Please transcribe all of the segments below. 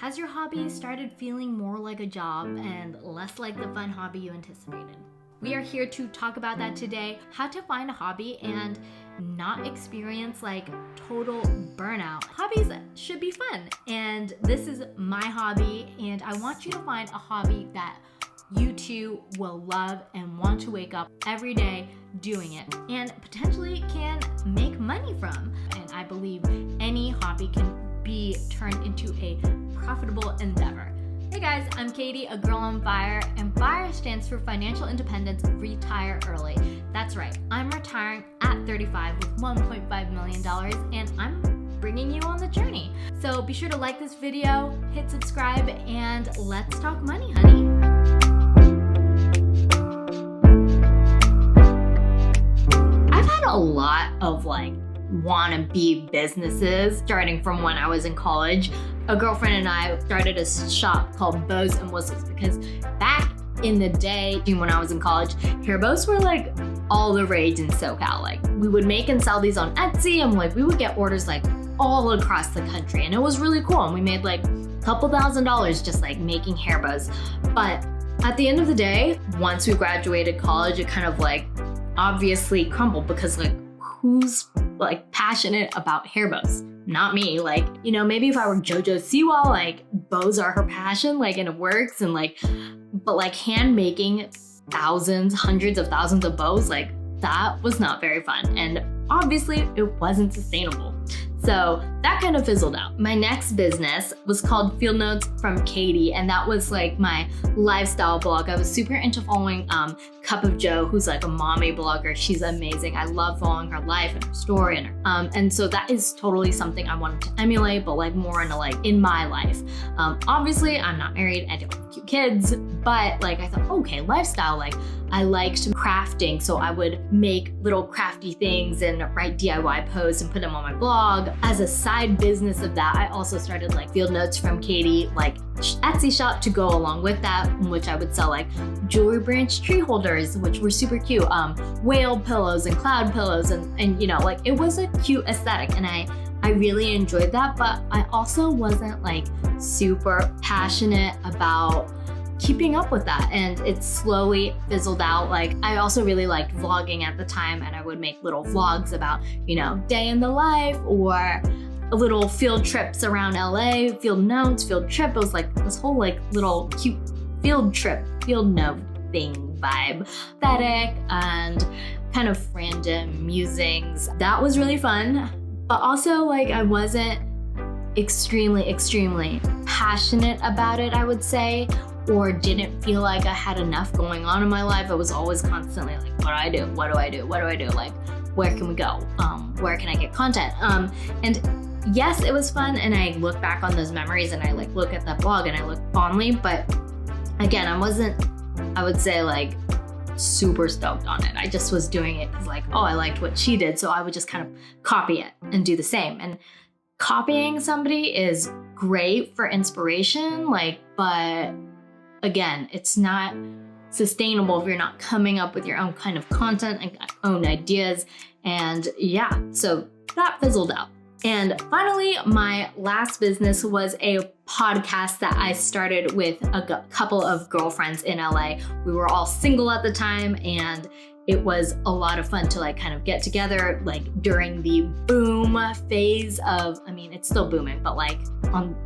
Has your hobby started feeling more like a job and less like the fun hobby you anticipated? We are here to talk about that today, how to find a hobby and not experience like total burnout. Hobbies should be fun, and this is my hobby, and I want you to find a hobby that you too will love and want to wake up every day doing it and potentially can make money from. And I believe any hobby can be turned into a profitable endeavor. Hey guys, I'm Katie, a girl on fire, and FIRE stands for Financial Independence Retire Early. That's right, I'm retiring at 35 with $1.5 million, and I'm bringing you on the journey. So be sure to like this video, hit subscribe, and let's talk money, honey. I've had a lot of wannabe businesses starting from when I was in college. A girlfriend and I started a shop called Bows and Whistles because back in the day when I was in college, hair bows were all the rage in SoCal. We would make and sell these on Etsy, and we would get orders all across the country, and it was really cool. And we made a couple $1,000s just making hair bows. But at the end of the day, once we graduated college, it kind of obviously crumbled because who's passionate about hair bows? Not me. Maybe if I were JoJo Siwa, bows are her passion, and it works, and but hand making thousands, hundreds of thousands of bows, that was not very fun. And obviously it wasn't sustainable. So that kind of fizzled out. My next business was called Field Notes from Katie, and that was my lifestyle blog. I was super into following Cup of Joe, who's a mommy blogger. She's amazing. I love following her life and her story, and so that is totally something I wanted to emulate, but more into in my life. Obviously, I'm not married. I don't have cute kids, but I thought, okay, lifestyle. I liked crafting, so I would make little crafty things and write DIY posts and put them on my blog. As a side business of that, I also started Field Notes from Katie, Etsy shop to go along with that, in which I would sell jewelry branch tree holders, which were super cute, whale pillows and cloud pillows, and it was a cute aesthetic, and I really enjoyed that, but I also wasn't super passionate about keeping up with that, and it slowly fizzled out. I also really liked vlogging at the time, and I would make little vlogs about, day in the life, or little field trips around LA, field notes, field trip. It was this whole little cute field trip, field note thing vibe, aesthetic, and kind of random musings. That was really fun, but also I wasn't extremely passionate about it, I would say, or didn't feel I had enough going on in my life. I was always constantly what do I do? What do I do? What do I do? Where can we go? Where can I get content? And yes, it was fun, and I look back on those memories, and I look at that blog, and I look fondly, but again, I wasn't, I would say super stoked on it. I just was doing it because oh, I liked what she did, so I would just kind of copy it and do the same. And copying somebody is great for inspiration, but again, it's not sustainable if you're not coming up with your own kind of content and own ideas. And yeah, so that fizzled out. And finally, my last business was a podcast that I started with a couple of girlfriends in LA. We were all single at the time, and it was a lot of fun to kind of get together during the boom phase of, it's still booming, but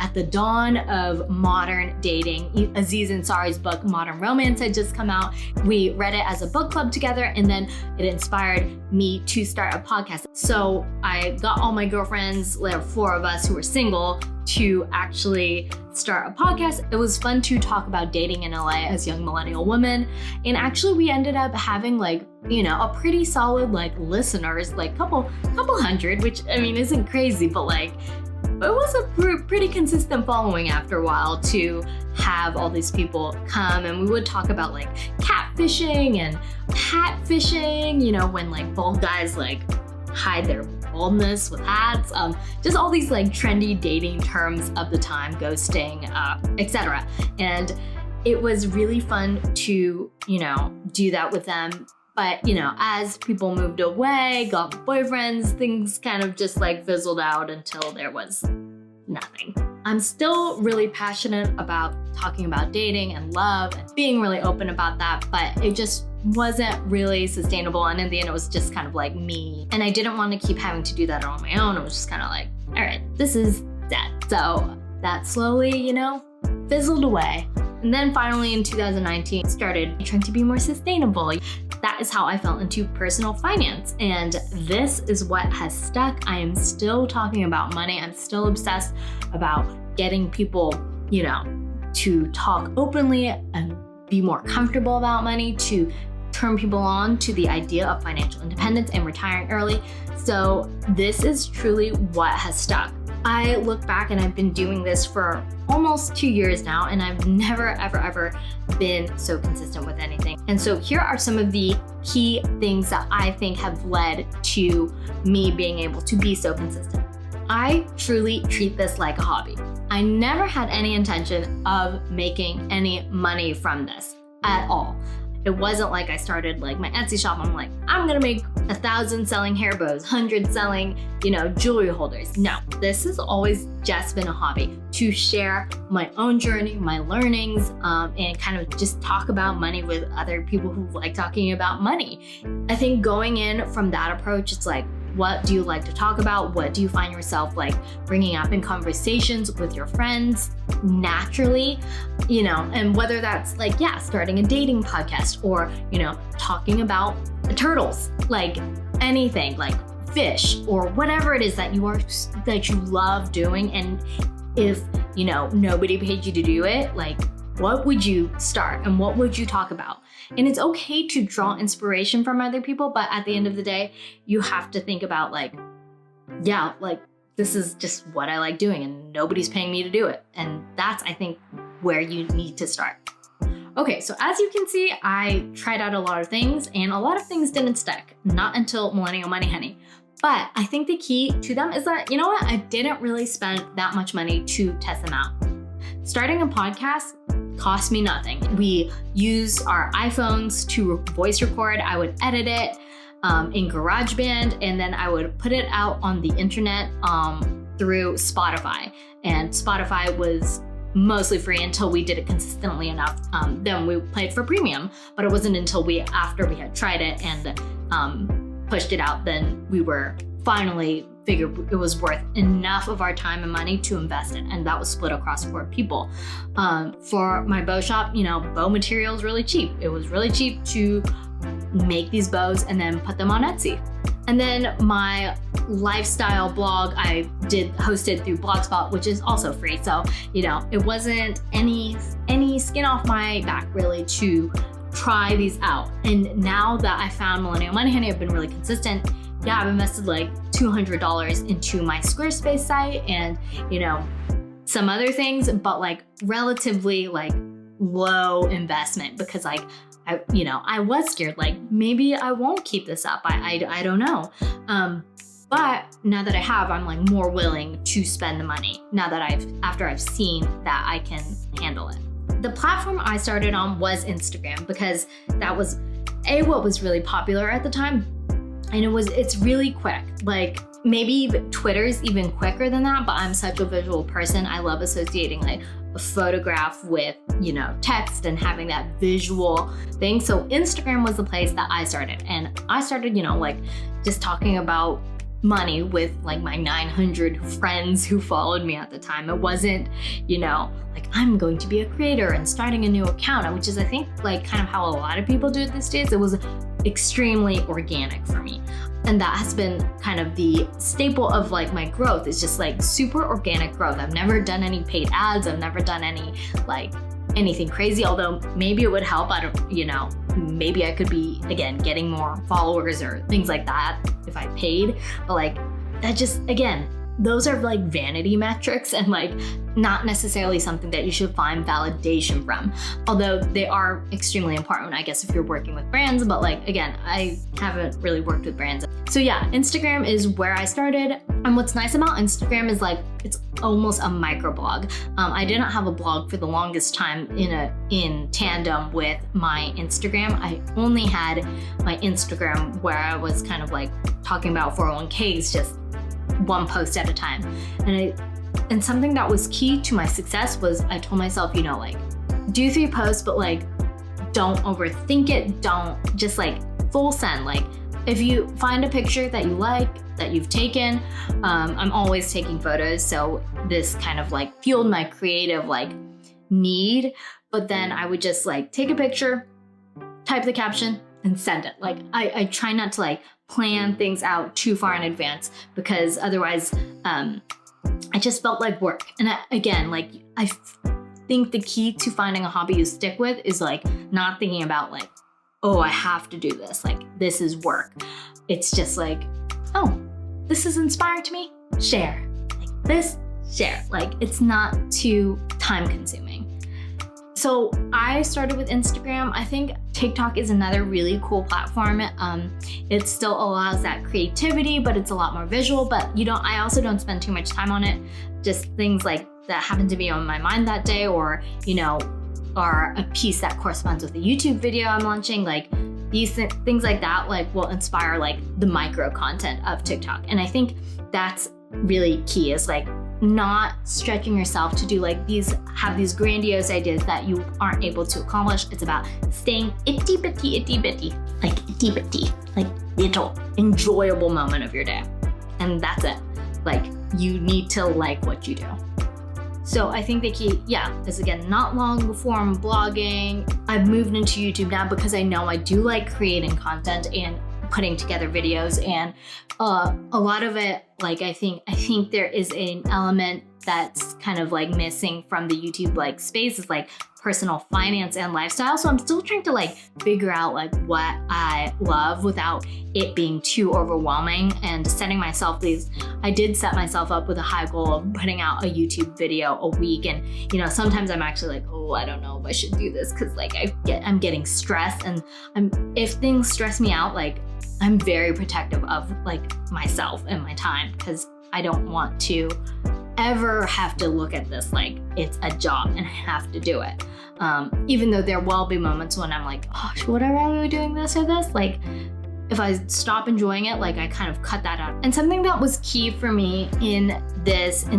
at the dawn of modern dating. Aziz Ansari's book, Modern Romance, had just come out. We read it as a book club together, and then it inspired me to start a podcast. So I got all my girlfriends, there were 4 of us who were single, to actually start a podcast. It was fun to talk about dating in LA as young millennial women. And actually we ended up having a pretty solid listeners, couple hundred, which isn't crazy, but it was a pretty consistent following after a while to have all these people come, and we would talk about catfishing and hatfishing, when bald guys hide their baldness with hats, just all these like trendy dating terms of the time, ghosting, etc. And it was really fun to, do that with them. But, as people moved away, got boyfriends, things kind of just like fizzled out until there was nothing. I'm still really passionate about talking about dating and love and being really open about that, but it just wasn't really sustainable. And in the end, it was just kind of like me. And I didn't want to keep having to do that on my own. It was just kind of like, all right, this is dead. So that slowly, fizzled away. And then finally in 2019, started trying to be more sustainable. That is how I fell into personal finance. And this is what has stuck. I am still talking about money. I'm still obsessed about getting people, to talk openly and be more comfortable about money, to turn people on to the idea of financial independence and retiring early. So this is truly what has stuck. I look back and I've been doing this for almost 2 years now, and I've never, ever been so consistent with anything. And so here are some of the key things that I think have led to me being able to be so consistent. I truly treat this like a hobby. I never had any intention of making any money from this at all. It wasn't like I started like my Etsy shop. I'm like, I'm gonna make 1,000 selling hair bows, 100 selling, jewelry holders. No, this has always just been a hobby to share my own journey, my learnings, and kind of just talk about money with other people who like talking about money. I think going in from that approach, it's like, what do you like to talk about? What do you find yourself like bringing up in conversations with your friends naturally? And whether that's like, starting a dating podcast or, talking about turtles, like anything, like fish or whatever it is that you love doing. And if, nobody paid you to do it, like, what would you start and what would you talk about? And it's okay to draw inspiration from other people, but at the end of the day, you have to think about this is just what I like doing and nobody's paying me to do it. And that's, I think, where you need to start. Okay, so as you can see, I tried out a lot of things and a lot of things didn't stick, not until Millennial Money Honey. But I think the key to them is that, I didn't really spend that much money to test them out. Starting a podcast cost me nothing. We used our iPhones to voice record. I would edit it in GarageBand, and then I would put it out on the internet through Spotify. And Spotify was mostly free until we did it consistently enough. Then we paid for premium, but it wasn't until after we had tried it and pushed it out, then we were finally figured it was worth enough of our time and money to invest in, and that was split across 4 people. For my bow shop, bow material is really cheap. It was really cheap to make these bows and then put them on Etsy. And then my lifestyle blog I hosted through Blogspot, which is also free. So, it wasn't any skin off my back really to try these out. And now that I found Millennial Money Honey, I've been really consistent. I've invested like $200 into my Squarespace site and, some other things, but like relatively like low investment because I was scared, like maybe I won't keep this up. I don't know. But now that I have, I'm like more willing to spend the money now that after I've seen that I can handle it. The platform I started on was Instagram because that was what was really popular at the time. And it's really quick. Like maybe even Twitter's even quicker than that, but I'm such a visual person. I love associating like a photograph with, text and having that visual thing. So Instagram was the place that I started. And I started, just talking about money with like my 900 friends who followed me at the time. It wasn't, like I'm going to be a creator and starting a new account, which is I think like kind of how a lot of people do it these days. It was extremely organic for me. And that has been kind of the staple of like my growth. It's just like super organic growth. I've never done any paid ads. I've never done any like anything crazy, although maybe it would help. I don't, maybe I could be, again, getting more followers or things like that if I paid. But like that just, again, those are like vanity metrics and like not necessarily something that you should find validation from, although they are extremely important, I guess, if you're working with brands. But like, again, I haven't really worked with brands. So yeah, Instagram is where I started. And what's nice about Instagram is like, it's almost a microblog. I didn't have a blog for the longest time in tandem with my Instagram. I only had my Instagram where I was kind of like talking about 401ks, just one post at a time. And And something that was key to my success was I told myself, you know, like, do 3 posts, but like, don't overthink it. Don't just like full send. Like, if you find a picture that you like, that you've taken, I'm always taking photos. So this kind of like fueled my creative like need. But then I would just like take a picture, type the caption, and send it. Like I try not to like plan things out too far in advance, because otherwise I just felt like work. And again, like I think the key to finding a hobby you stick with is like not thinking about like, oh, I have to do this. Like this is work. It's just like, oh, this is inspiring to me, share. Like this, share. Like it's not too time consuming. So I started with Instagram. I think TikTok is another really cool platform. It still allows that creativity, but it's a lot more visual. But I also don't spend too much time on it. Just things like that happen to be on my mind that day, or are a piece that corresponds with the YouTube video I'm launching. Like these things like that, like will inspire like the micro content of TikTok. And I think that's really key, is like not stretching yourself to do like have these grandiose ideas that you aren't able to accomplish. It's about staying itty bitty, like little enjoyable moment of your day. And that's it. Like you need to like what you do. So I think the key, is again, not long form blogging. I've moved into YouTube now because I know I do like creating content and putting together videos, and a lot of it, like I think there is an element that's kind of like missing from the YouTube like space, is like personal finance and lifestyle. So I'm still trying to like figure out like what I love without it being too overwhelming, and setting myself I did set myself up with a high goal of putting out a YouTube video a week. And sometimes I'm actually like, oh, I don't know if I should do this, because like I'm getting stressed, and if things stress me out, like I'm very protective of like myself and my time, because I don't want to ever have to look at this like it's a job and I have to do it. Even though there will be moments when I'm like, oh, would I rather be doing this or this? Like if I stop enjoying it, like I kind of cut that out. And something that was key for me in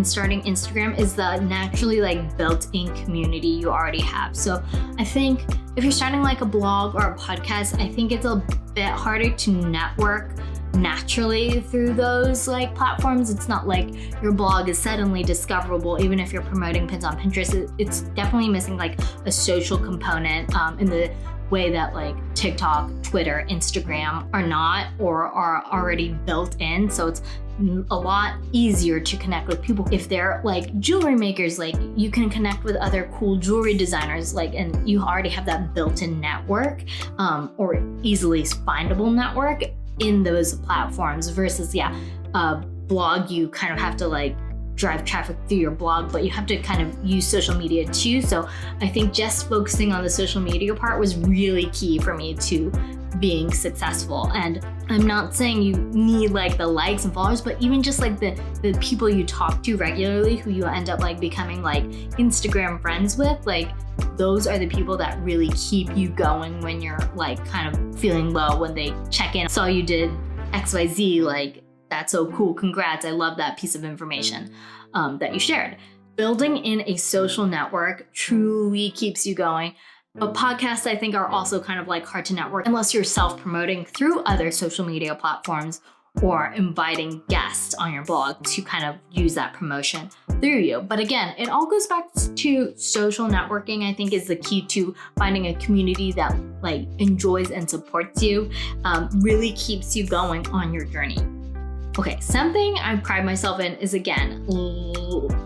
starting Instagram is the naturally like built-in community you already have. So I think if you're starting like a blog or a podcast, I think it's a bit harder to network naturally through those like platforms. It's not like your blog is suddenly discoverable, even if you're promoting pins on Pinterest. It's definitely missing like a social component in the way that like TikTok, Twitter, Instagram are not, or are already built in. So it's a lot easier to connect with people. If they're like jewelry makers, like you can connect with other cool jewelry designers, like, and you already have that built-in network, or easily findable network in those platforms, versus a blog, you kind of have to like drive traffic through your blog, but you have to kind of use social media too. So I think just focusing on the social media part was really key for me to being successful. And I'm not saying you need like the likes and followers, but even just like the people you talk to regularly, who you end up like becoming like Instagram friends with, like those are the people that really keep you going when you're like kind of feeling low, when they check in, saw you did XYZ, like that's so cool, congrats, I love that piece of information that you shared. Building in a social network truly keeps you going. But podcasts, I think, are also kind of like hard to network unless you're self-promoting through other social media platforms, or inviting guests on your blog to kind of use that promotion through you. But again, it all goes back to social networking, I think, is the key to finding a community that like enjoys and supports you, really keeps you going on your journey. Okay, something I pride myself in is, again,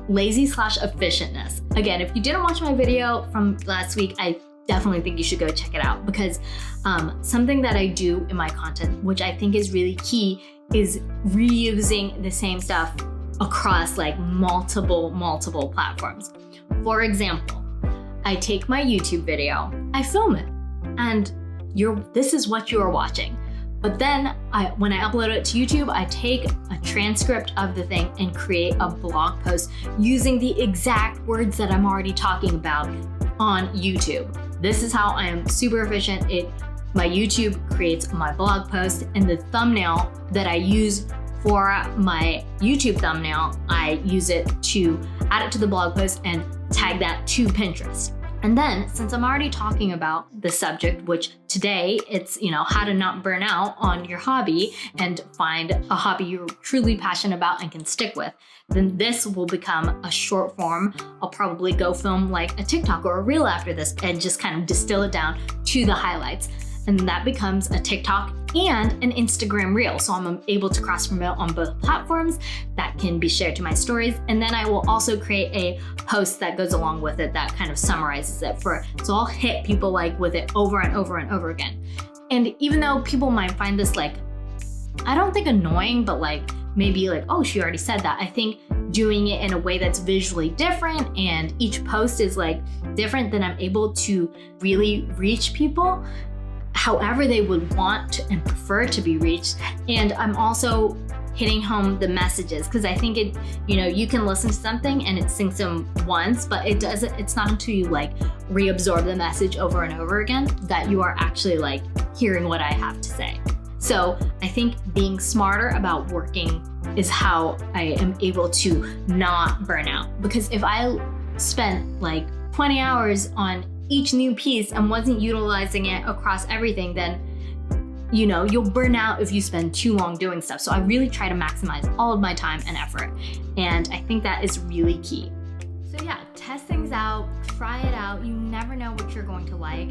lazy/efficientness. Again, if you didn't watch my video from last week, I definitely think you should go check it out, because something that I do in my content, which I think is really key, is reusing the same stuff across like multiple platforms. For example, I take my YouTube video, I film it, and this is what you are watching. But then when I upload it to YouTube, I take a transcript of the thing and create a blog post using the exact words that I'm already talking about on YouTube. This is how I am super efficient. My YouTube creates my blog post, and the thumbnail that I use For my YouTube thumbnail, I use it to add it to the blog post and tag that to Pinterest. And then, since I'm already talking about the subject, which today it's, how to not burn out on your hobby and find a hobby you're truly passionate about and can stick with, then this will become a short form. I'll probably go film like a TikTok or a reel after this and just kind of distill it down to the highlights. And that becomes a TikTok and an Instagram reel. So I'm able to cross promote on both platforms that can be shared to my stories. And then I will also create a post that goes along with it that kind of summarizes it so I'll hit people like with it over and over and over again. And even though people might find this like, I don't think annoying, but like maybe like, oh, she already said that. I think doing it in a way that's visually different and each post is like different, then I'm able to really reach people however they would want and prefer to be reached. And I'm also hitting home the messages, because I think it, you can listen to something and it sinks in once, but it's not until you like reabsorb the message over and over again that you are actually like hearing what I have to say. So I think being smarter about working is how I am able to not burn out. Because if I spent like 20 hours on each new piece and wasn't utilizing it across everything, then you'll burn out if you spend too long doing stuff. So I really try to maximize all of my time and effort. And I think that is really key. So yeah, test things out, try it out. You never know what you're going to like.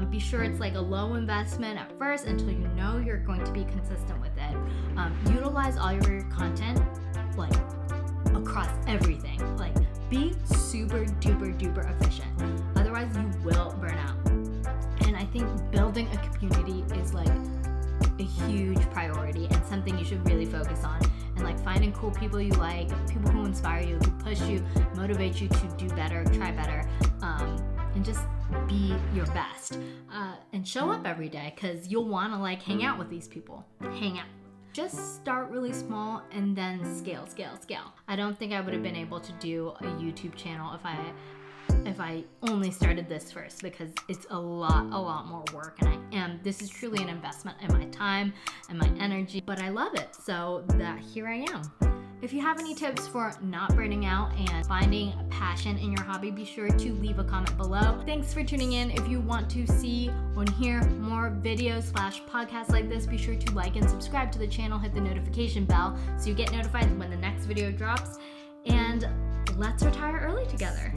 Be sure it's like a low investment at first until you know you're going to be consistent with it. Utilize all your content like across everything. Like be super duper duper efficient. Otherwise you will burn out. And I think building a community is like a huge priority and something you should really focus on. And like finding cool people you like, people who inspire you, who push you, motivate you to do better, try better, and just be your best. And show up every day, because you'll want to like hang out with these people. Hang out. Just start really small and then scale. I don't think I would have been able to do a YouTube channel if I only started this first, because it's a lot more work, and this is truly an investment in my time and my energy, but I love it, so that here I am. If you have any tips for not burning out and finding a passion in your hobby, be sure to leave a comment below. Thanks for tuning in. If you want to see or hear more videos / podcasts like this, be sure to like and subscribe to the channel, hit the notification bell so you get notified when the next video drops, and let's retire early together.